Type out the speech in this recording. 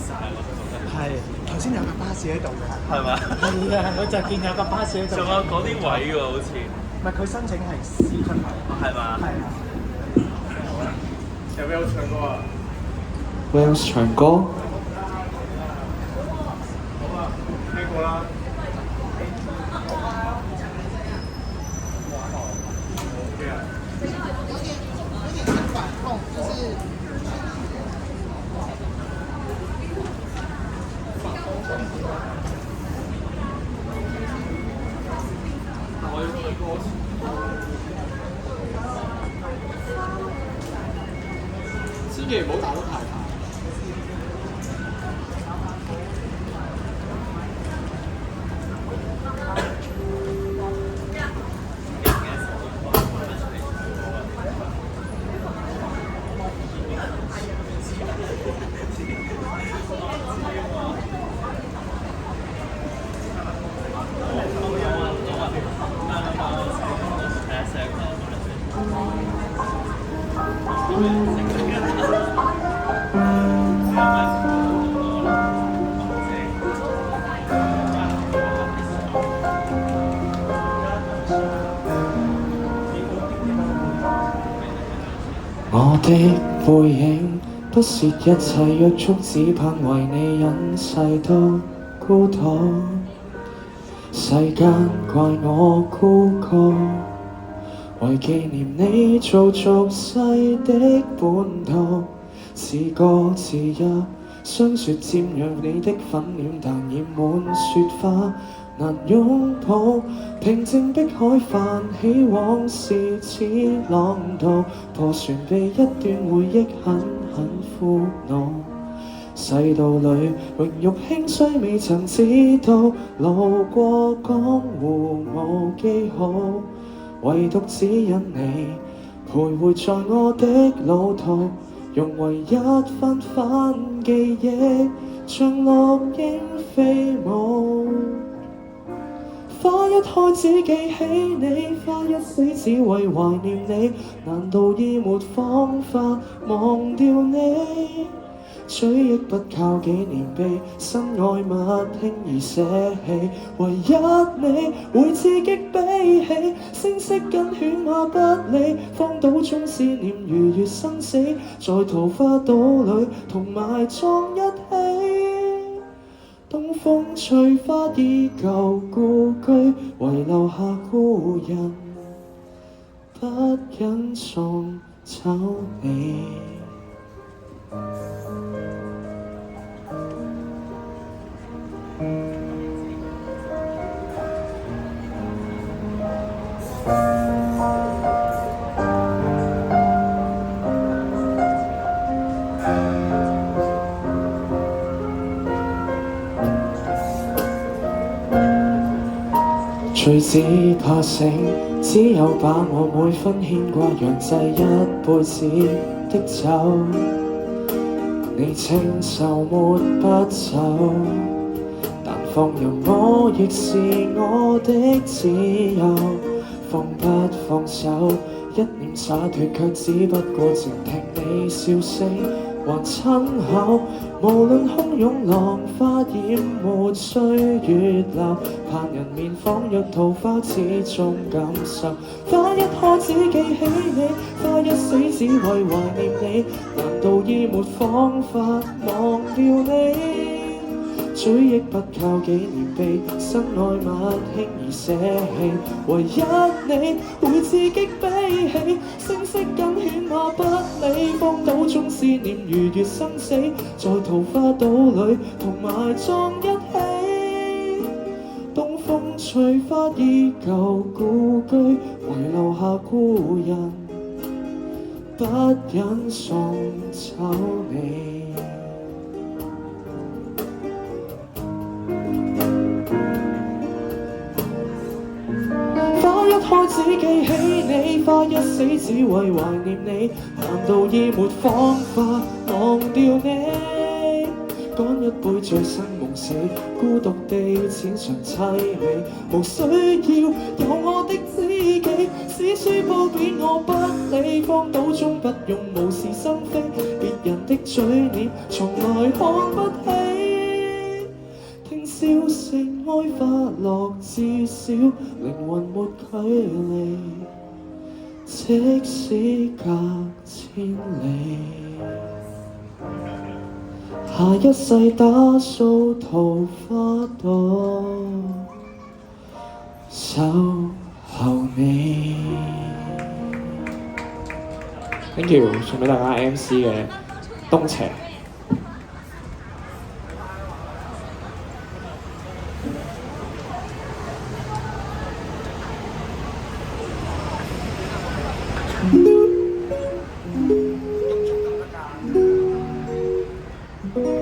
晒我都覺得。係頭先有架巴士喺度㗎。係嘛？係啊，我就見有架巴士喺度。仲有嗰啲位喎，好似。唔係佢申請係 C 出嚟。係嘛？係啊。有沒有唱歌啊 Wells 唱歌。聽過啦。千祈唔好打得太大。我的背影不屑一切約束，只盼為你隱世到孤獨。世間怪我孤獨，為紀念你做俗世的本土。自覺自入霜雪沾染你的粉臉，但染滿雪花難擁抱。平靜碧海泛起往事似浪濤，破船被一段回憶狠狠俘虜。世道裏榮辱興衰未曾知道，路過江湖無記號，唯獨指引你徘徊在我的路途，融為一番番記憶，像落英飛舞。花一開只記起你，花一死只為懷念你，難道已沒方法忘掉你？追憶不靠幾年悲，身外物輕易捨棄，唯一你會刺激悲喜，聲色跟犬馬不理，荒島中思念如月生死，在桃花島裏同埋葬一起。東風吹花依舊故居，遺留下故人，不忍送走你。最只怕醒，只有把我每分牽掛釀製一輩子的酒。你清秀抹不走，但放任我亦是我的自由。放不放手，一念灑脱，卻只不過靜聽你笑聲還親口。無論洶湧浪花淹沒歲月流，盼人面仿若桃花，始終感受。花一開只記起你，花一死只為懷念你，難道已沒方法忘掉你？追憶不靠幾年悲，身外物輕易捨棄，唯一你會刺激悲喜，聲色跟犬馬不理，荒島中思念如月生死，在桃花島裏同埋葬一起。東風吹花依舊故居，遺留下故人，不忍送走你。花只記起你，花一死只為懷念你，難道已沒方法忘掉你？乾一杯醉生夢死，孤獨地淺嘗凄美，無需要有我的知己，史書褒貶我不理，荒島中不用無事生非，別人的嘴臉從來看不起。笑成愛快樂，至少靈魂沒距離，即使隔千里。下一世打掃桃花朵，守候你。Thank you，送俾大家 MC 嘅東邪。